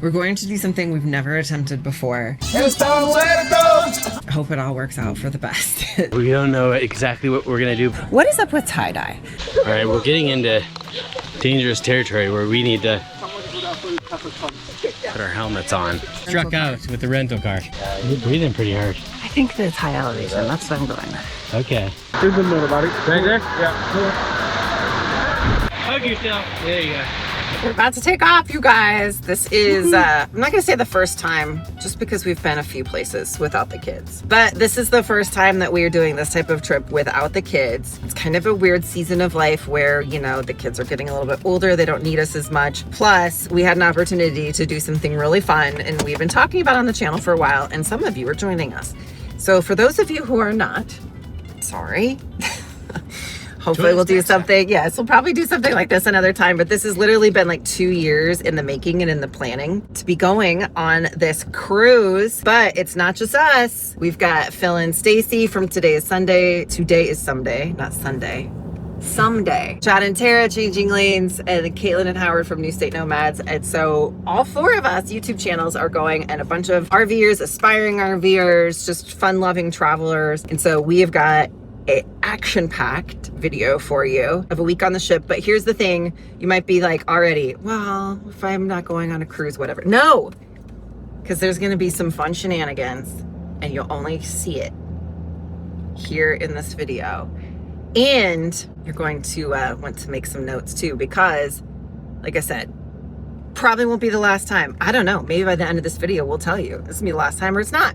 We're going to do something we've never attempted before. It's time to let it go! Hope it all works out for the best. We don't know exactly what we're gonna do. What is up with tie-dye? All right, we're getting into dangerous territory where we need to put our helmets on. Struck out with the rental car. You're breathing pretty hard. I think it's high elevation. That's what I'm going. Okay. There's a middle, buddy. Right there? Yeah. Hug yourself. There you go. We're about to take off, you guys. This is, I'm not gonna say the first time, just because we've been a few places without the kids. But this is the first time that we are doing this type of trip without the kids. It's kind of a weird season of life where, you know, the kids are getting a little bit older. They don't need us as much. Plus, we had an opportunity to do something really fun, and we've been talking about it on the channel for a while, and some of you are joining us. So for those of you who are not, sorry. Hopefully we'll do something. Yes, we'll probably do something like this another time, but this has literally been like 2 years in the making and in the planning to be going on this cruise. But it's not just us. We've got Phil and Stacy from Today is Sunday. Today is Someday, not Sunday. Someday. Chad and Tara, Changing Lanes, and Caitlin and Howard from New State Nomads. And so all 4 of us YouTube channels are going, and a bunch of RVers, aspiring RVers, just fun-loving travelers. And so we have got a action-packed video for you of a week on the ship. But here's the thing, you might be like already, well, if I'm not going on a cruise, whatever. No, because there's gonna be some fun shenanigans, and you'll only see it here in this video. And you're going to want to make some notes too, because like I said, probably won't be the last time. I don't know, maybe by the end of this video we'll tell you this is gonna be the last time or it's not.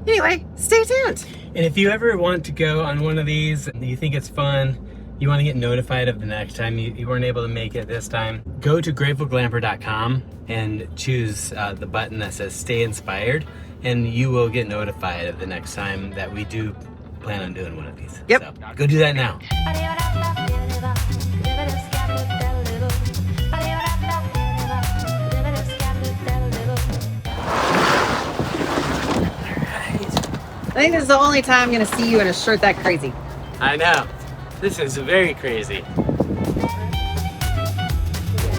Anyway, stay tuned. And if you ever want to go on one of these, you think it's fun, you want to get notified of the next time you weren't able to make it this time, go to gratefulglamper.com and choose the button that says Stay Inspired, and you will get notified of the next time that we do plan on doing one of these. Yep. So go do that now. I think this is the only time I'm gonna see you in a shirt that crazy. I know. This is very crazy.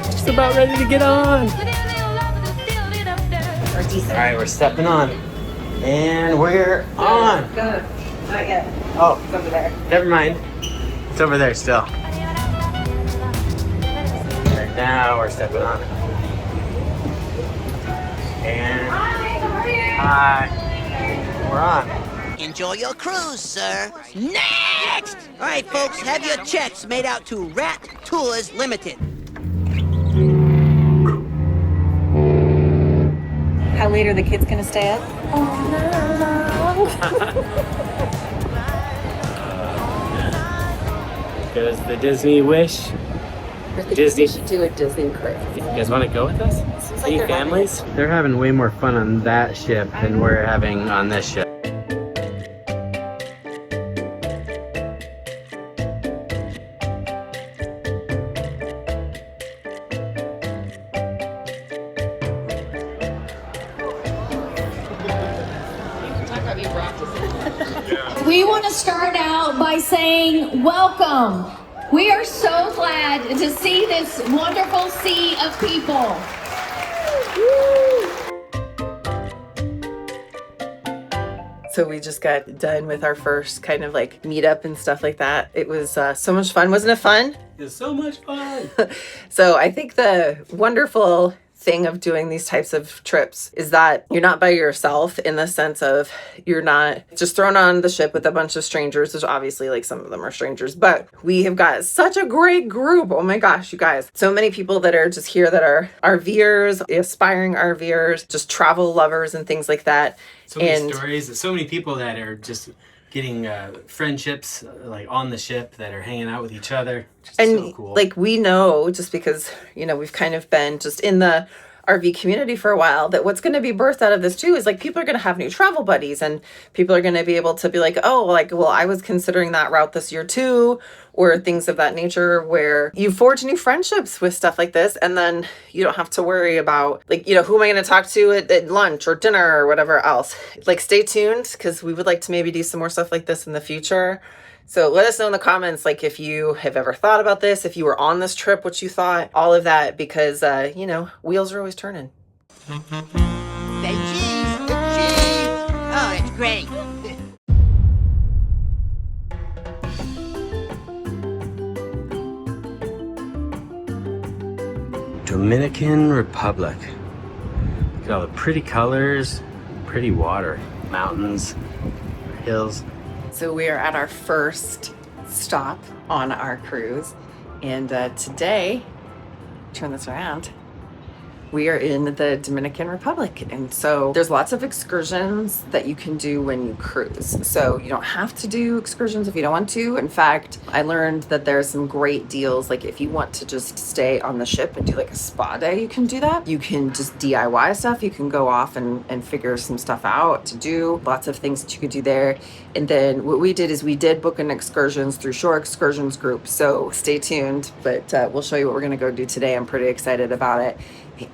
Just about ready to get on. All right, we're stepping on. And we're on. Good. Not yet. Oh, It's over there. never mind. It's over there still. Right now we're stepping on. And hi. We're on. Enjoy your cruise, sir. Next! All right, folks, have your checks made out to Rat Tours Limited. How late are the kids gonna stay up? Goes the Disney wish. Disney. We should do a Disney cruise. You guys want to go with us? Seems like Any they're families? They're having way more fun on that ship than we're having on this ship. We want to start out by saying welcome. We are so glad to see this wonderful sea of people. So we just got done with our first kind of like meetup and stuff like that. It was so much fun. Wasn't it fun? It's so much fun. So I think the wonderful thing of doing these types of trips is that you're not by yourself, in the sense of you're not just thrown on the ship with a bunch of strangers. There's obviously like some of them are strangers, but we have got such a great group. Oh my gosh, you guys. So many people that are just here that are RVers, aspiring RVers, just travel lovers and things like that. So many stories. So many people that are just getting friendships like on the ship that are hanging out with each other. Just And so cool. like we know, just because, you know, we've kind of been just in the RV community for a while, that what's going to be birthed out of this too is like people are going to have new travel buddies, and people are going to be able to be like, oh, like, well, I was considering that route this year too, or things of that nature, where you forge new friendships with stuff like this, and then you don't have to worry about like, you know, who am I going to talk to at lunch or dinner or whatever else. Like, stay tuned, because we would like to maybe do some more stuff like this in the future. So let us know in the comments, like, if you have ever thought about this, if you were on this trip, what you thought, all of that, because, you know, wheels are always turning. Say cheese, cheese. Oh, it's great. Dominican Republic. Look at all the pretty colors, pretty water, mountains, hills. So we are at our first stop on our cruise, and today, turn this around, we are in the Dominican Republic. And so there's lots of excursions that you can do when you cruise. So you don't have to do excursions if you don't want to. In fact, I learned that there's some great deals. Like if you want to just stay on the ship and do like a spa day, you can do that. You can just DIY stuff. You can go off and figure some stuff out to do. Lots of things that you could do there. And then what we did is we did book an excursions through Shore Excursions Group. So stay tuned, but we'll show you what we're gonna go do today. I'm pretty excited about it.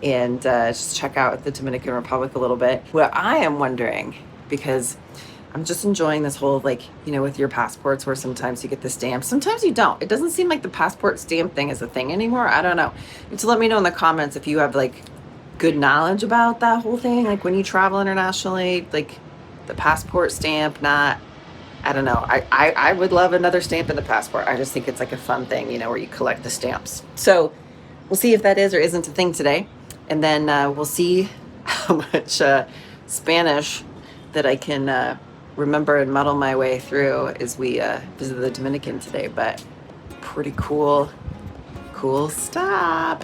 And just check out the Dominican Republic a little bit. What I am wondering, because I'm just enjoying this whole, like, you know, with your passports where sometimes you get the stamp, sometimes you don't. It doesn't seem like the passport stamp thing is a thing anymore. I don't know. So let me know in the comments if you have like good knowledge about that whole thing. Like when you travel internationally, like the passport stamp, not, I don't know. I would love another stamp in the passport. I just think it's like a fun thing, you know, where you collect the stamps. So we'll see if that is or isn't a thing today. And then we'll see how much Spanish that I can remember and muddle my way through as we visit the Dominican today. But pretty cool stop.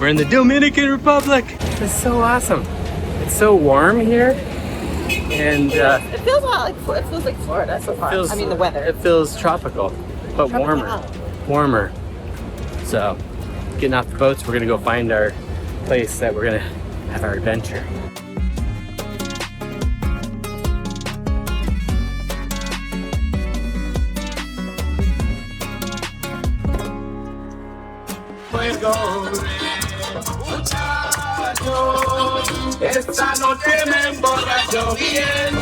We're in the Dominican Republic. This is so awesome. It's so warm here. And It feels a lot like, it feels like Florida so far. I mean the weather. It feels tropical, but warmer. So, getting off the boats, we're gonna go find our place that we're gonna have our adventure. Esta noche me emborracho bien.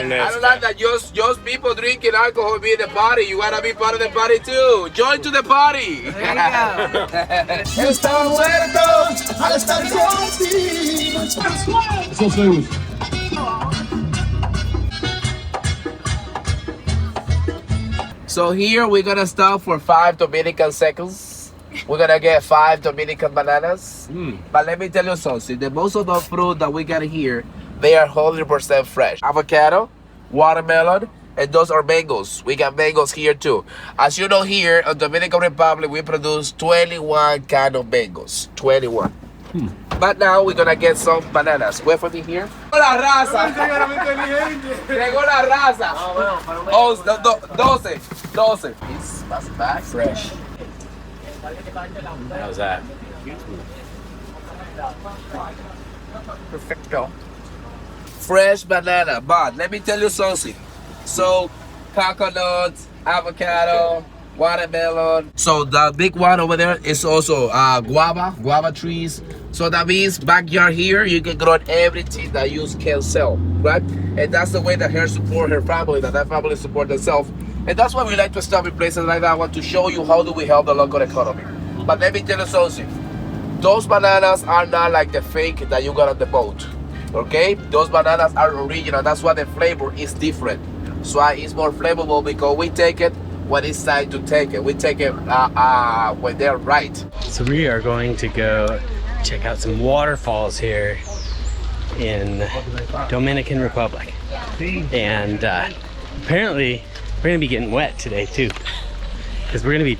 I don't like that just people drinking alcohol be in the party. You gotta be part of the party too. Join to the party. There you go. Están muertos al estar contigo. Eso soy. So here we're gonna stop for 5 Dominican seconds. We're gonna get 5 Dominican bananas. But let me tell you something. The most of the fruit that we got here, they are 100% fresh. Avocado, watermelon, and those are mangoes. We got mangoes here too. As you know, here in Dominican Republic, we produce 21 kind of mangoes. 21. But now we're gonna get some bananas. Wait for me here. La raza. Llegó la raza. 12. It's back fresh. How's that? Perfecto. Fresh banana, but let me tell you something. So, coconuts, avocado, watermelon. So the big one over there is also guava trees. So that means backyard here, you can grow everything that you can sell, right? And that's the way that her support her family, that family support themselves. And that's why we like to stop in places like that. I want to show you how do we help the local economy. But let me tell you something. Those bananas are not like the fake that you got on the boat. Okay, those bananas are original. That's why the flavor is different. So it's more flavorful because we take it when it's time to take it. We take it when they're right. So we are going to go check out some waterfalls here in Dominican Republic. And apparently we're gonna be getting wet today too, because we're gonna be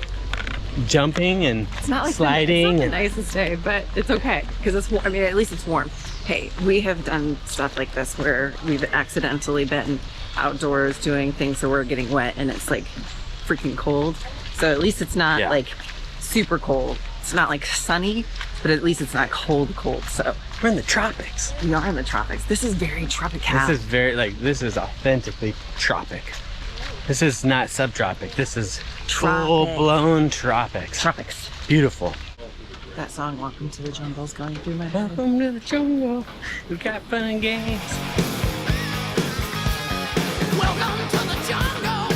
jumping and It's not like sliding. the nicest day, but it's okay because it's warm. I mean, at least it's warm. Hey, we have done stuff like this where we've accidentally been outdoors doing things so we're getting wet and it's like freaking cold. So at least it's not like super cold. It's not like sunny, but at least it's not cold. So We're in the tropics. We are in the tropics. This is very tropical. This is very, like, this is authentically tropic. This is not subtropic. This is full-blown tropics. Tropics. Beautiful. That song, Welcome to the Jungle, is going through my head. Welcome to the jungle. We got fun and games. Welcome to the jungle.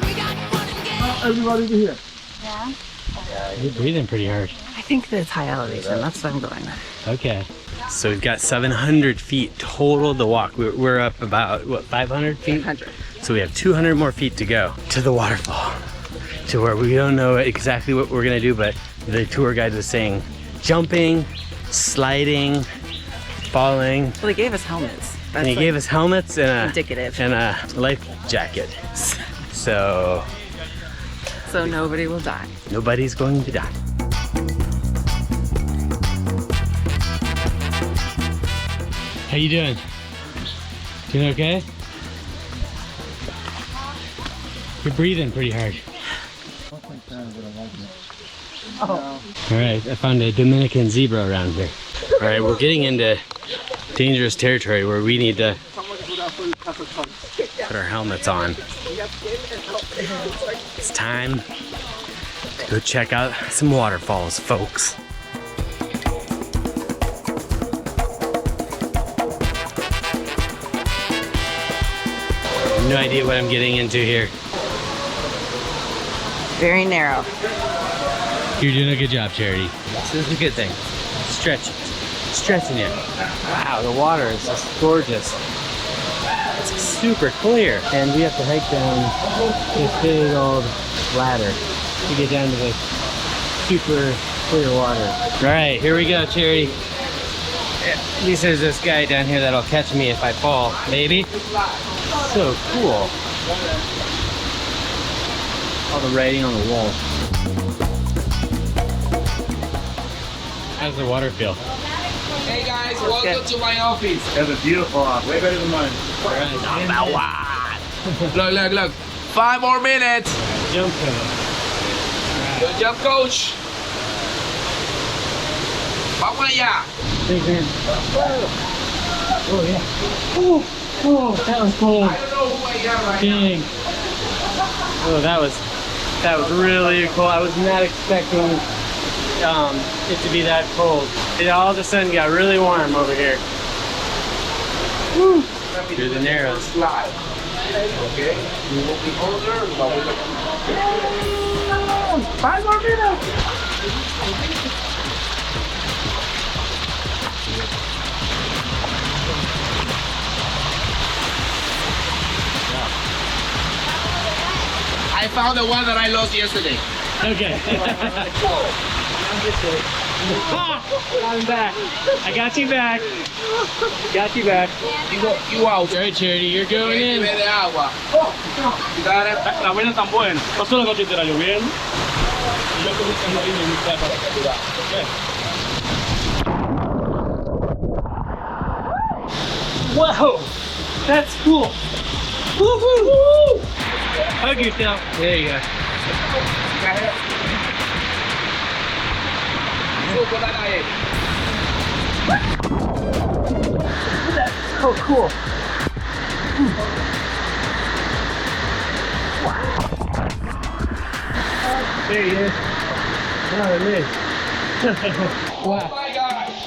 We got fun and games. Everybody to here. Yeah. You're breathing pretty hard. I think that it's high elevation. That's what I'm going with. Okay. So we've got 700 feet total to walk. We're up about, what, 500 feet? 800. So we have 200 more feet to go to the waterfall, to where we don't know exactly what we're gonna do, but the tour guide was saying jumping, sliding, falling. Well, they gave us helmets. That's And he gave us helmets and indicative. a life jacket. So So nobody will die. nobody's going to die. How you doing? Doing okay? You're breathing pretty hard. All right, I found a Dominican zebra around here. All right, we're getting into dangerous territory where we need to put our helmets on. It's time to go check out some waterfalls, folks. No idea what I'm getting into here. Very narrow. You're doing a good job, Charity. This is a good thing. Stretching. Stretching it. Wow, the water is just gorgeous. It's super clear. And we have to hike down this big old ladder to get down to the super clear water. All right, here we go, Charity. At least there's this guy down here that'll catch me if I fall, maybe. So cool. All the writing on the wall. How's the water feel? Hey guys, welcome to my office. That's a beautiful way better than mine. Look. 5 more minutes. Jump coach. Good job, coach. Vamos allá. Big man. Oh yeah. Oh, that was cold. I don't know who I am right now. Dang. Oh, that was really cool. I was not expecting it to be that cold. It all of a sudden got really warm over here. Woo. Through the narrows. Slide. Okay. You will be older, but we're gonna... 5 more minutes. I found the one that I lost yesterday. Okay. I'm back. I got you back. Got you back. You out. All right, Charity, you're going in. Bebe de agua. You got it? La buena tan buena. Pasó la noche entera lloviendo. Y yo cogí el marino y mi para ayudar. Whoa, that's cool. Woohoo! Hug yourself. There you go. That's so cool. There he is. There it is. Wow. Oh my gosh.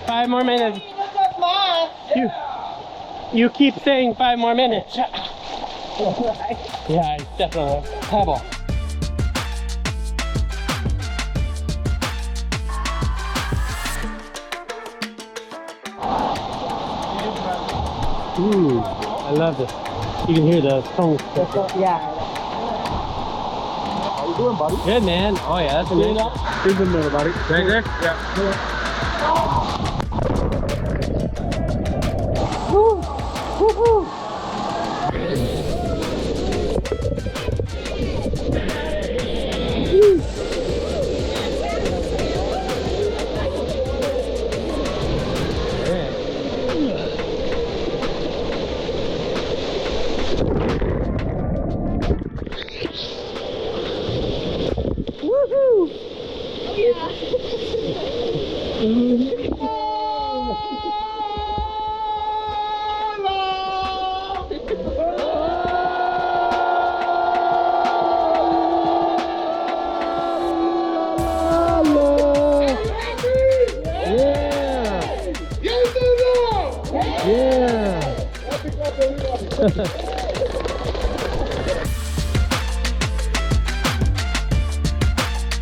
5 more minutes. 5 more minutes. You keep saying 5 more minutes. Yeah, it's definitely a pebble. Ooh, I love this. You can hear the phone. Yeah. How you doing, buddy? Good, man. Oh yeah, that's amazing. Here's the middle, buddy. Right there? Yeah.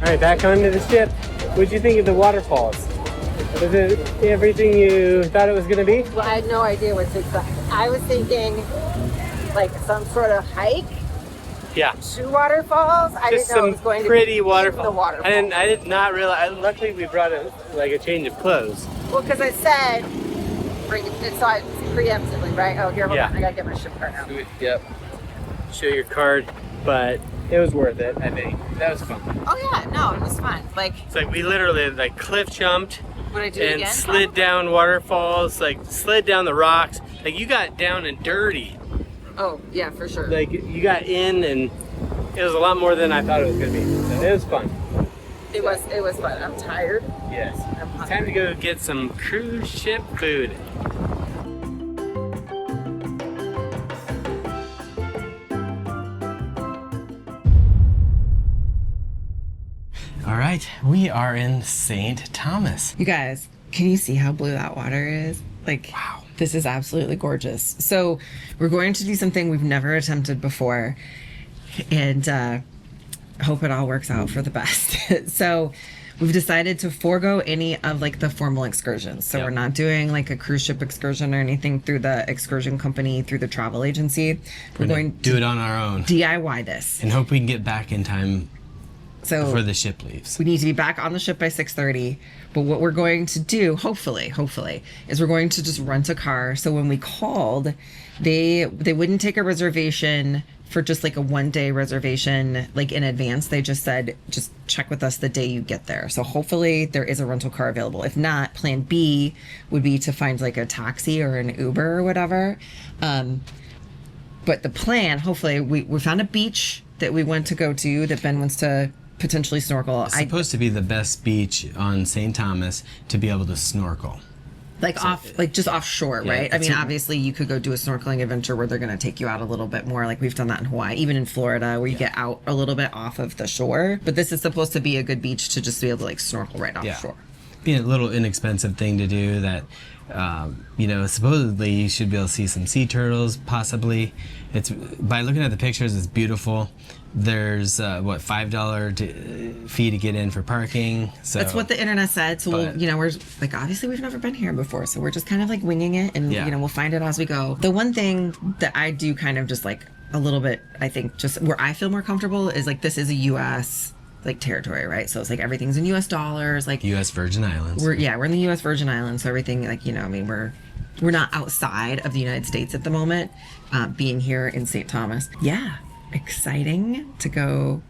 All right, back onto the ship. What'd you think of the waterfalls? Was it everything you thought it was gonna be? Well, I had no idea what to expect. I was thinking like some sort of hike Yeah. to waterfalls. I Just didn't know it some was going pretty to be waterfall. the waterfall. I did not realize. Luckily, we brought a change of clothes. Well, because I said, bring it, so I preemptively, right? Oh, here, hold Yeah. on. I gotta get my ship card out. Yep. Show your card, but it was worth it. I think that was fun. Oh yeah, no, it was fun. Like, It's like we literally like cliff jumped would I do it and again? slid down waterfalls, like slid down the rocks. Like you got down and dirty. Oh yeah, for sure. Like you got in, and it was a lot more than I thought it was gonna be. So it was fun. It was fun. I'm tired. Yes. I'm It's hungry. time to go get some cruise ship food. All right, we are in St. Thomas. You guys, can you see how blue that water is? Like, wow, this is absolutely gorgeous. So we're going to do something we've never attempted before, and hope it all works out for the best. So we've decided to forego any of like the formal excursions. So Yep. we're not doing like a cruise ship excursion or anything through the excursion company, through the travel agency. We're going do it on our own DIY this. and hope we can get back in time So before the ship leaves. we need to be back on the ship by 6:30. But what we're going to do, hopefully, is we're going to just rent a car. So when we called, they wouldn't take a reservation for just like a 1-day reservation like in advance. They just said, just check with us the day you get there. So hopefully there is a rental car available. If not, plan B would be to find like a taxi or an Uber or whatever. But the plan, hopefully, we found a beach that we went to go to that Ben wants to potentially snorkel. It's supposed to be the best beach on St. Thomas to be able to snorkel. Just offshore, Yeah, right? I it's mean, a- obviously you could go do a snorkeling adventure where they're going to take you out a little bit more. Like we've done that in Hawaii, even in Florida, where you get out a little bit off of the shore. But this is supposed to be a good beach to just be able to like snorkel right offshore. Be a little inexpensive thing to do that, supposedly you should be able to see some sea turtles, possibly. It's by looking at the pictures, it's beautiful. There's $5 fee to get in for parking. So That's what the internet said. So But- we're like, obviously we've never been here before, so we're just kind of like winging it, and Yeah. we'll find it as we go. The one thing that I do kind of just like a little bit, I think, just where I feel more comfortable is like this is a U.S. like territory, right? So it's like everything's in U.S. dollars, like U.S. Virgin Islands. we're in the U.S. Virgin Islands, so everything like we're not outside of the United States at the moment, being here in St. Thomas. Yeah, exciting to go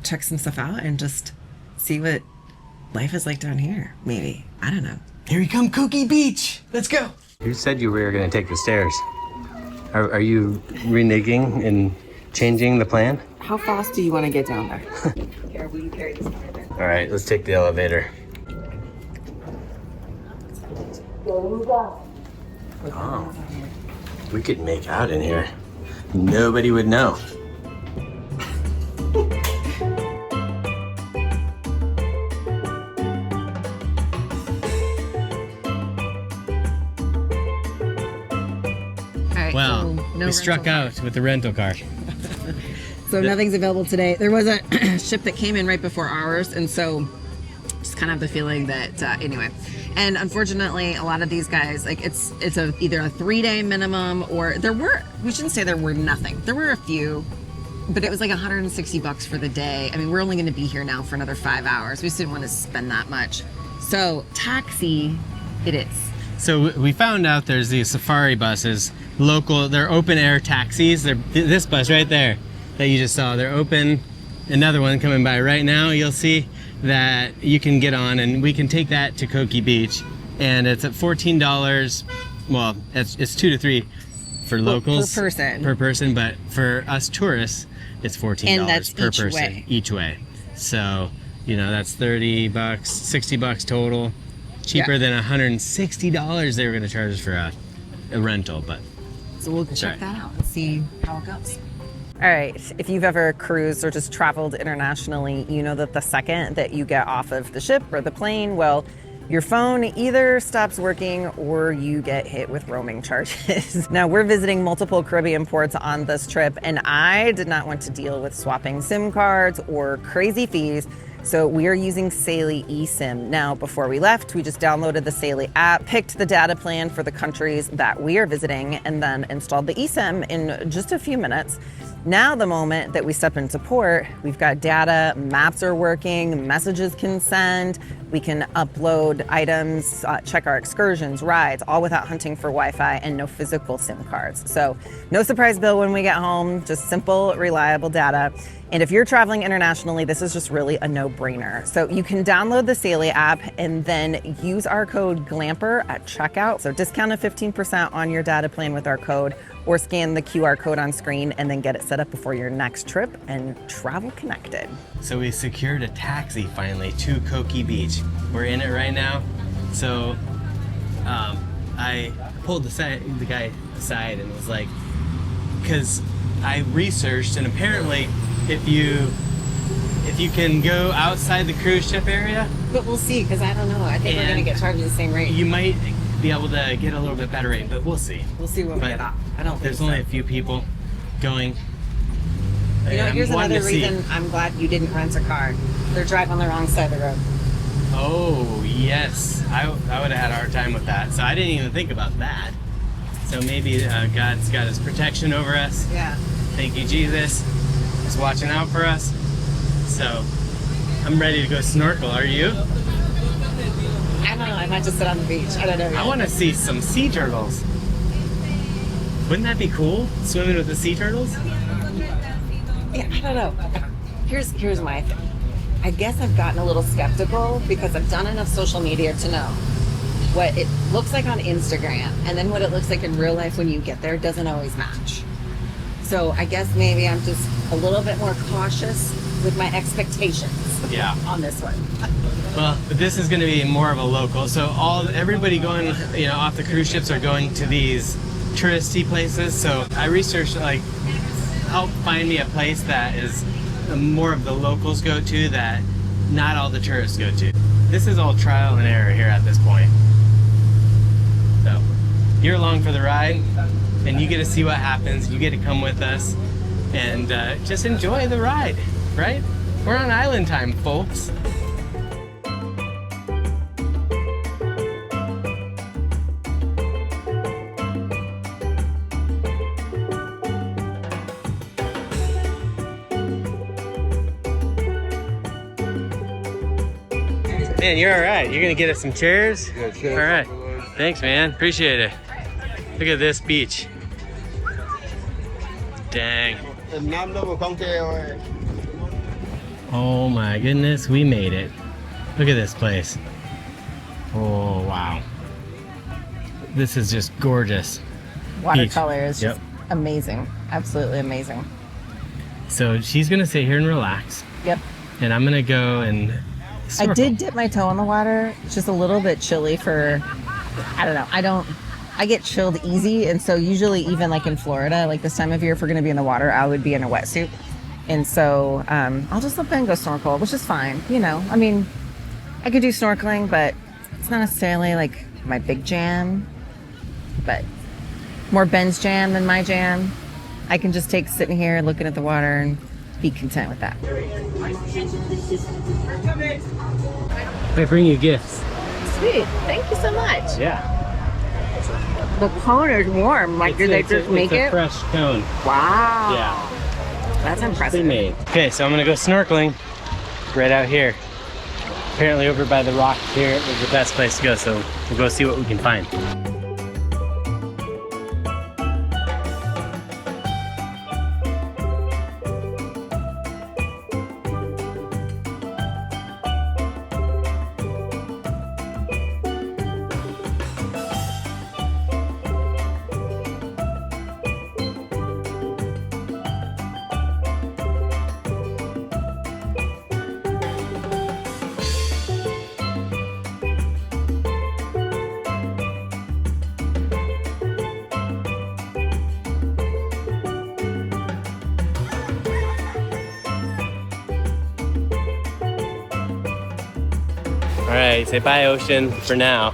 check some stuff out and just see what life is like down here. Maybe, I don't know. Here we come, Cookie Beach. Let's go. You said you were going to take the stairs. Are you reneging and changing the plan? How fast do you want to get down there? Here, will you carry this down there? All right, let's take the elevator. Oh, we could make out in here. Nobody would know. All right, Well, so no we struck rental out with the rental car. So nothing's available today. There was a ship that came in right before ours, and so just kind of have the feeling that anyway. And unfortunately, a lot of these guys, like it's either a 3-day minimum, or we shouldn't say there were nothing. There were a few, but it was like $160 for the day. I mean, we're only going to be here now for another 5 hours. We just didn't want to spend that much. So taxi, it is. So we found out there's these safari buses, local, they're open air taxis. They're this bus right there that you just saw. They're open. Another one coming by right now, you'll see that you can get on, and we can take that to Koki Beach. And it's at $14. Well, it's 2 to 3 for locals. Per person. Per person, but for us tourists, it's $14 And that's per each person. way. Each way. So, that's $30, $60 total. Cheaper Yeah. than $160 they were going to charge us for a rental, but So we'll check that out and see how it goes. All right, if you've ever cruised or just traveled internationally, you know that the second that you get off of the ship or the plane, well, your phone either stops working or you get hit with roaming charges. Now, we're visiting multiple Caribbean ports on this trip, and I did not want to deal with swapping SIM cards or crazy fees. So we are using Saily eSIM. Now, before we left, we just downloaded the Saily app, picked the data plan for the countries that we are visiting, and then installed the eSIM in just a few minutes. Now, the moment that we step into port, we've got data, maps are working, messages can send, we can upload items, check our excursions, rides, all without hunting for Wi-Fi and no physical SIM cards. So no surprise bill when we get home, just simple, reliable data. And if you're traveling internationally, this is just really a no-brainer. So you can download the Saily app and then use our code GLAMPER at checkout. So discount of 15% on your data plan with our code, or scan the QR code on screen and then get it set up before your next trip and travel connected. So we secured a taxi finally to Coki Beach. We're in it right now. So I pulled the guy aside and was like, because I researched, and apparently if you can go outside the cruise ship area, But we'll see, because I don't know. I think we're gonna get charged the same rate. you might be able to get a little bit better rate, but we'll see. We'll see when we But get off. I don't think there's so. only a few people going. You know, And here's I'm wanting another to see- reason I'm glad you didn't rent a car. They're driving on the wrong side of the road. Oh, yes. I would have had a hard time with that. So I didn't even think about that. So maybe God's got his protection over us. Yeah. Thank you, Jesus. He's watching out for us. So I'm ready to go snorkel. Are you? I don't know. I might just sit on the beach. I don't know. I want to see some sea turtles. Wouldn't that be cool? Swimming with the sea turtles? Yeah, I don't know. Here's my thing. I guess I've gotten a little skeptical because I've done enough social media to know what it looks like on Instagram, and then what it looks like in real life when you get there doesn't always match. So I guess maybe I'm just a little bit more cautious with my expectations Yeah. on this one. Well, but this is going to be more of a local. So everybody going, off the cruise ships are going to these touristy places. So I researched, help find me a place that is more of the locals go to that not all the tourists go to. This is all trial and error here at this point. So you're along for the ride, and you get to see what happens. You get to come with us and just enjoy the ride, right? We're on island time, folks. Man, you're all right. You're gonna get us some chairs? Yeah, cheers. All right. Thanks, man. Appreciate it. Look at this beach. Dang. Oh my goodness, we made it. Look at this place. Oh, wow. This is just gorgeous. Watercolor is Yep. just amazing. Absolutely amazing. So she's gonna sit here and relax, Yep. and I'm gonna go and I snorkel. did dip my toe in the water. It's just a little bit chilly for, I don't know. I get chilled easy. And so usually even like in Florida, like this time of year, if we're going to be in the water, I would be in a wetsuit. And so I'll just let Ben go snorkel, which is fine. I mean, I could do snorkeling, but it's not necessarily like my big jam, but more Ben's jam than my jam. I can just take sitting here looking at the water and be content with that. I bring you gifts. Sweet. Thank you so much. Yeah. The cone is warm. Like, did they just make it's a it? fresh cone. Wow. Yeah. That's They impressive. made. Okay, so I'm gonna go snorkeling right out here. Apparently over by the rock here is the best place to go, so we'll go see what we can find. All right, say bye, ocean, for now.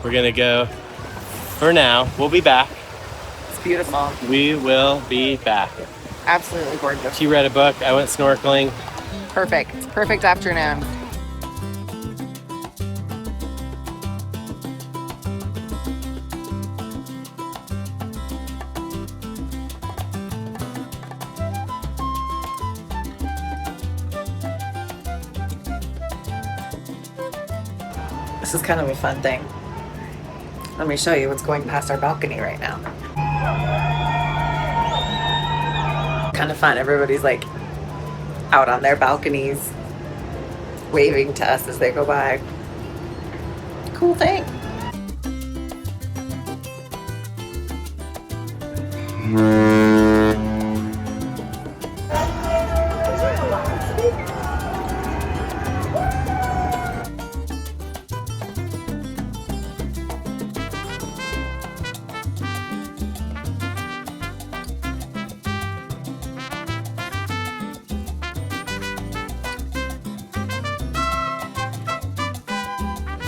We're gonna go, for now. We'll be back. It's beautiful. We will be back. Absolutely gorgeous. She read a book, I went snorkeling. Perfect. Perfect afternoon. This is kind of a fun thing. Let me show you what's going past our balcony right now. Kind of fun. Everybody's like out on their balconies, waving to us as they go by. Cool thing.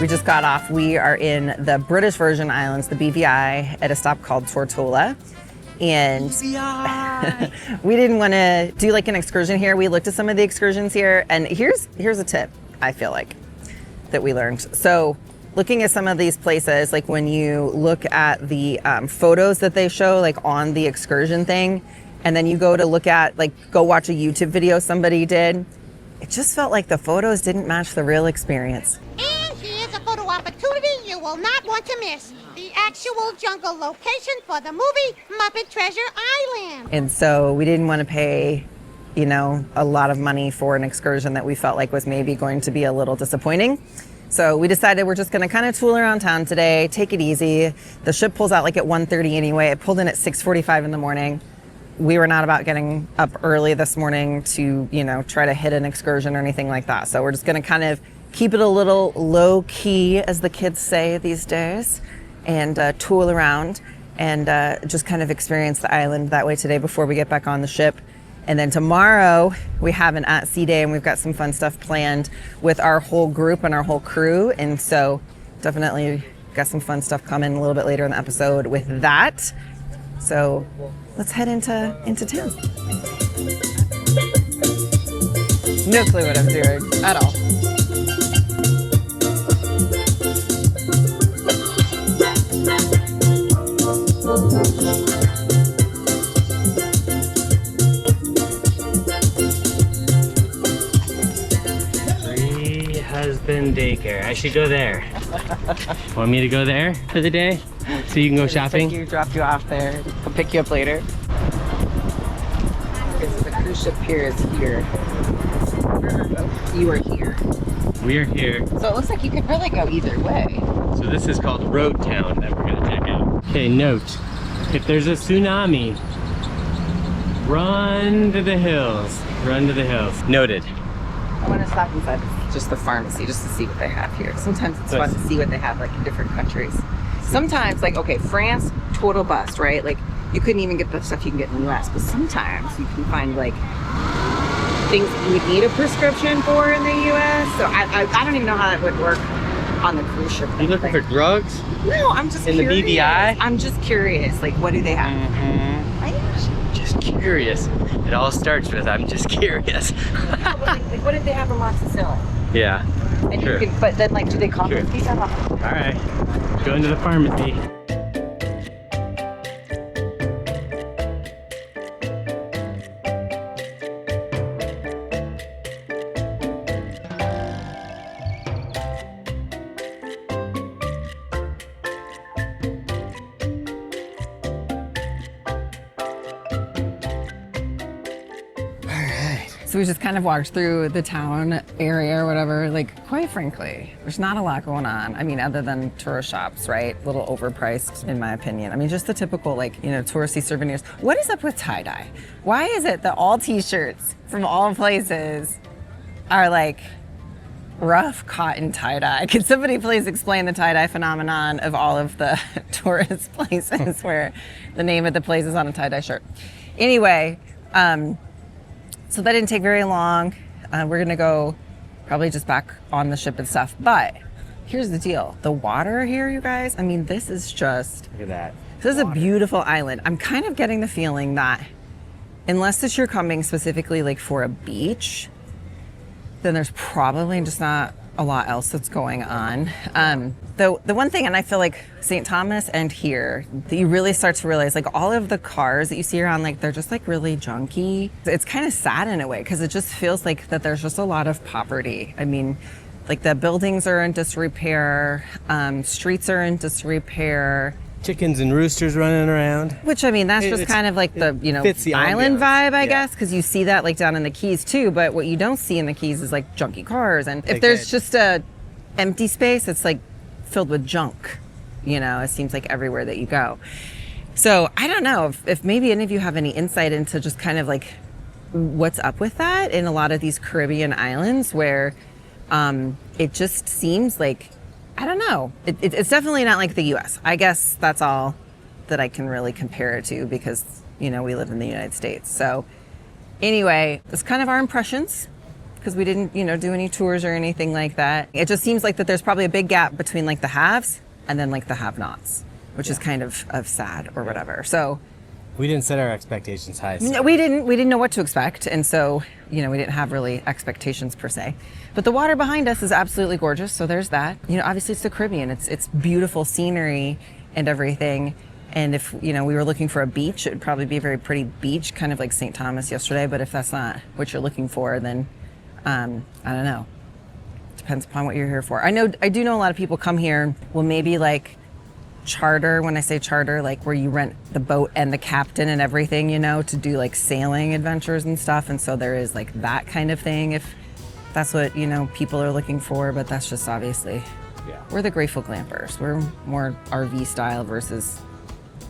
We just got off. We are in the British Virgin Islands, the BVI, at a stop called Tortola. And we didn't want to do like an excursion here. We looked at some of the excursions here, and here's a tip, I feel like, that we learned. So looking at some of these places, like when you look at the photos that they show like on the excursion thing, and then you go to look at, like, go watch a YouTube video somebody did, it just felt like the photos didn't match the real experience. And here's a photo opportunity you will not want to miss. The actual jungle location for the movie Muppet Treasure Island. And so we didn't want to pay, you know, a lot of money for an excursion that we felt like was maybe going to be a little disappointing. So we decided we're just going to kind of tool around town today, take it easy. The ship pulls out like at 1:30 anyway. It pulled in at 6:45 in the morning. We were not about getting up early this morning to, you know, try to hit an excursion or anything like that. So we're just going to kind of keep it a little low key, as the kids say these days, and tool around and just kind of experience the island that way today before we get back on the ship. And then tomorrow we have an at-sea day, and we've got some fun stuff planned with our whole group and our whole crew. And so definitely got some fun stuff coming a little bit later in the episode with that. So let's head into town. No clue what I'm doing at all. Husband daycare. I should go there. Want me to go there for the day so you can go shopping? Drop you off there. I'll pick you up later. Okay, so the cruise ship pier is here. You are here. We are here. So it looks like you could really go either way. So this is called Road Town that we're gonna check out. Okay, note, if there's a tsunami, run to the hills. Run to the hills. Noted. I want to stop inside just the pharmacy just to see what they have here. Sometimes it's fun to see what they have like in different countries. Sometimes, like, okay, France, total bust, right? Like, you couldn't even get the stuff you can get in the US, but sometimes you can find like things you would need a prescription for in the US. So I don't even know how that would work on the cruise ship. You looking for drugs? No, I'm just in curious. The BVI? I'm just curious. Like, what do they have? Just curious. It all starts with I'm just curious. like, what if they have amoxicillin? Yeah. And sure. you can, but then, like, do they compensate them? All right, going to the pharmacy. So we just kind of walked through the town area or whatever. Like, quite frankly, there's not a lot going on. I mean, other than tourist shops, right? A little overpriced, in my opinion. I mean, just the typical, like, you know, touristy souvenirs. What is up with tie-dye? Why is it that all t-shirts from all places are like rough cotton tie-dye? Could somebody please explain the tie-dye phenomenon of all of the tourist places where the name of the place is on a tie-dye shirt? Anyway, so that didn't take very long. We're gonna go probably just back on the ship and stuff. But here's the deal. The water here, you guys, I mean, this is just... Look at that. This is a beautiful island. I'm kind of getting the feeling that unless that you're coming specifically like for a beach, then there's probably just not a lot else that's going on. The one thing, and I feel like St. Thomas and here, that you really start to realize like all of the cars that you see around, like they're just like really junky. It's kind of sad in a way because it just feels like that there's just a lot of poverty. I mean, like the buildings are in disrepair, streets are in disrepair. Chickens and roosters running around. Which, I mean, that's just kind of like the, you know, the island vibe, I Yeah. guess, because you see that like down in the Keys too, but what you don't see in the Keys is like junky cars. And if there's just a empty space, it's like filled with junk, you know, it seems like everywhere that you go. So I don't know if maybe any of you have any insight into just kind of like what's up with that in a lot of these Caribbean islands where it just seems like, I don't know. It's definitely not like the U.S. I guess that's all that I can really compare it to because, you know, we live in the United States. So anyway, it's kind of our impressions because we didn't, you know, do any tours or anything like that. It just seems like that there's probably a big gap between like the haves and then like the have-nots, which is kind of sad or whatever. So We didn't set our expectations high. So. no, we didn't know what to expect. And so, you know, we didn't have really expectations per se. But the water behind us is absolutely gorgeous. So there's that. You know, obviously it's the Caribbean. It's beautiful scenery and everything. And if, you know, we were looking for a beach, it would probably be a very pretty beach, kind of like St. Thomas yesterday. But if that's not what you're looking for, then I don't know. Depends upon what you're here for. I do know a lot of people come here will maybe like charter. When I say charter, like where you rent the boat and the captain and everything, you know, to do like sailing adventures and stuff. And so there is like that kind of thing if that's what, you know, people are looking for. But that's just obviously, we're the Grateful Glampers. We're more RV style versus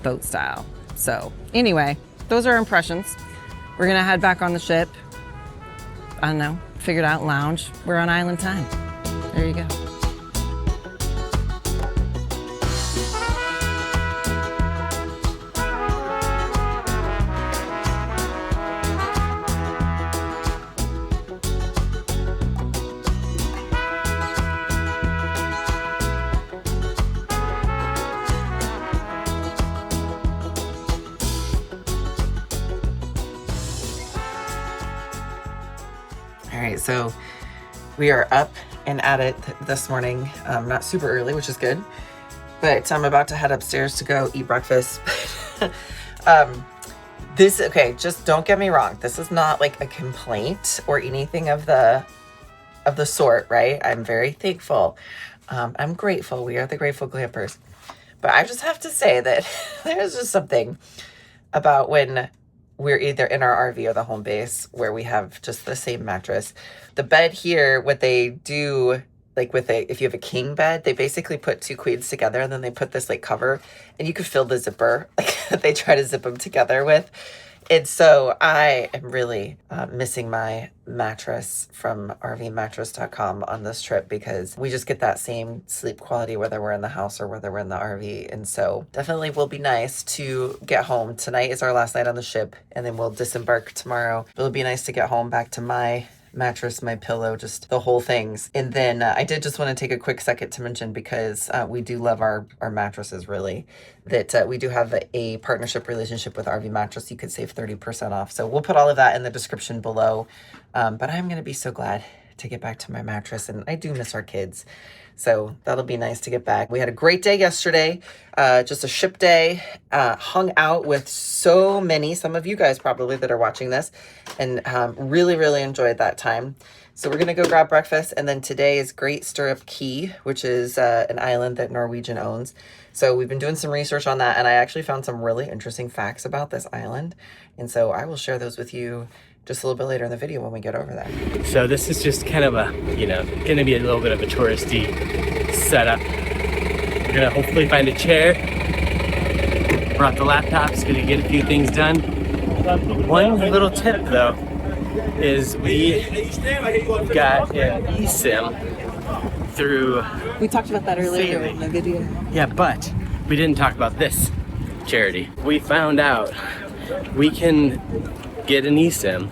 boat style. So anyway, those are our impressions. We're gonna head back on the ship. I don't know, figured out lounge. We're on island time. There you go. All right, so we are up and at it this morning. Not super early, which is good, but I'm about to head upstairs to go eat breakfast. Okay, just don't get me wrong. This is not like a complaint or anything of the sort, right? I'm very thankful. I'm grateful. We are the Grateful Glampers. But I just have to say that there's just something about when we're either in our RV or the home base where we have just the same mattress. The bed here, what they do, like if you have a king bed, they basically put two queens together and then they put this like cover and you could fill the zipper, like they try to zip them together with. And so I am really missing my mattress from rvmattress.com on this trip because we just get that same sleep quality whether we're in the house or whether we're in the RV. And so definitely will be nice to get home. Tonight is our last night on the ship and then we'll disembark tomorrow. It'll be nice to get home back to my mattress, my pillow, just the whole things. And then I did just want to take a quick second to mention because we do love our mattresses really, that we do have a partnership relationship with RV Mattress. You could save 30% off. So we'll put all of that in the description below. But I'm going to be so glad to get back to my mattress and I do miss our kids. So that'll be nice to get back. We had a great day yesterday, just a ship day, hung out with so many, some of you guys probably that are watching this, and really, really enjoyed that time. So we're gonna go grab breakfast, and then today is Great Stirrup Cay, which is an island that Norwegian owns. So we've been doing some research on that, and I actually found some really interesting facts about this island. And so I will share those with you just a little bit later in the video when we get over there. So this is just kind of a, you know, gonna be a little bit of a touristy setup. We're gonna hopefully find a chair. Brought the laptops, gonna get a few things done. One little tip though is we got an eSIM through. We talked about that earlier in the video. Yeah, but we didn't talk about this charity. We found out we can get an eSIM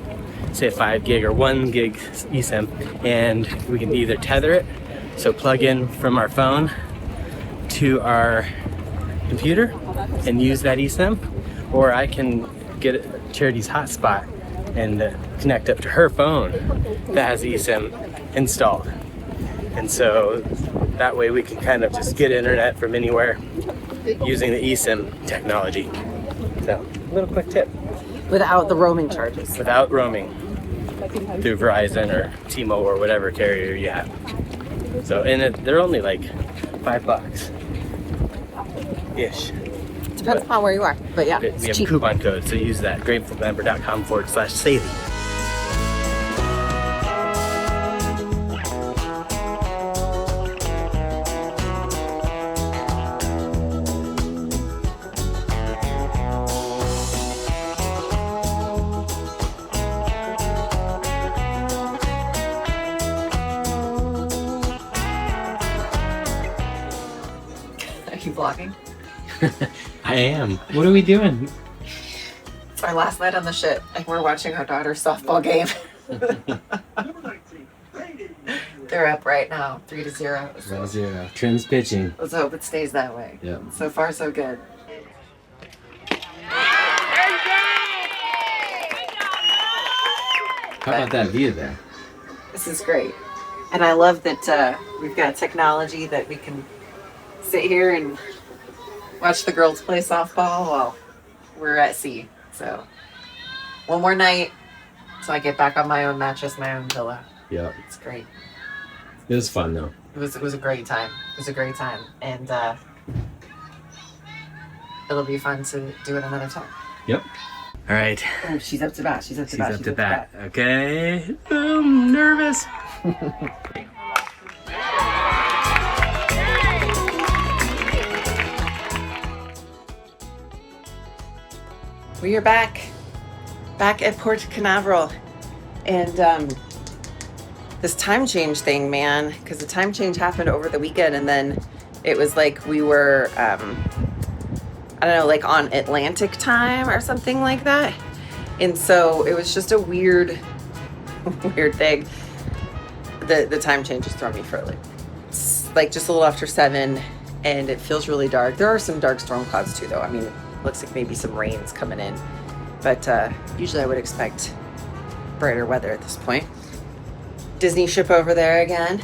say 5 gig or 1 gig eSIM, and we can either tether it, so plug in from our phone to our computer and use that eSIM, or I can get Charity's hotspot and connect up to her phone that has eSIM installed. And so that way we can kind of just get internet from anywhere using the eSIM technology. So, a little quick tip. Without the roaming charges. Without roaming through Verizon or T-Mobile or whatever carrier you have. So, and they're only like $5-ish. Depends upon where you are, but yeah, We it's have a cheap. coupon code, so use that, gratefulglamper.com/saving. Are you vlogging? I am. What are we doing? It's our last night on the ship, and we're watching our daughter's softball game. They're up right now, 3-0. 0-0. Trim's pitching. Let's hope it stays that way. Yep. So far, so good. How about that view there? This is great. And I love that we've got technology that we can sit here and watch the girls play softball while we're at sea. So one more night so I get back on my own mattress, my own villa. Yep. It's great. It was fun though. It was a great time. It was a great time. And it'll be fun to do it another time. Yep. All right. Oh, she's up to bat. She's up to bat. She's up to bat. Okay. I'm nervous. We are back at Port Canaveral, and this time change thing, man, because the time change happened over the weekend, and then it was like we were, I don't know, like on Atlantic time or something like that, and so it was just a weird thing. The time change just threw me for like, it's like just a little after 7, and it feels really dark. There are some dark storm clouds too, though. I mean, it looks like maybe some rain's coming in, but usually I would expect brighter weather at this point. Disney ship over there again.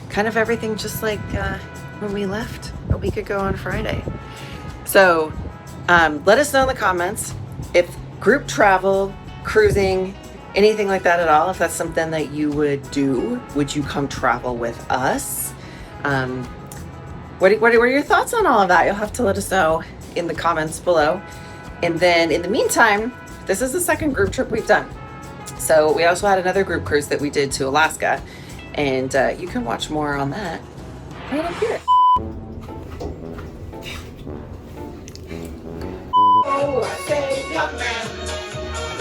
Kind of everything just like when we left a week ago on Friday. So let us know in the comments if group travel, cruising, anything like that at all, if that's something that you would do. Would you come travel with us? What are your thoughts on all of that? You'll have to let us know in the comments below. And then in the meantime, this is the second group trip we've done. So we also had another group cruise that we did to Alaska, and you can watch more on that right up here. Oh, I say, young man,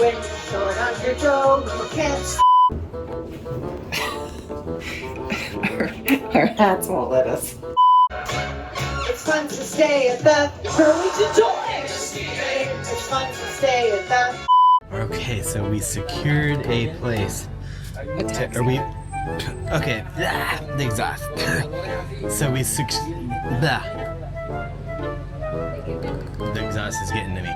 when you're short on your dough, you can't. Our hats won't let us. It's fun to stay at the Burlington Joy. It's fun to stay at the. Okay, so we secured a place. Okay, the exhaust. So we the exhaust is getting to me.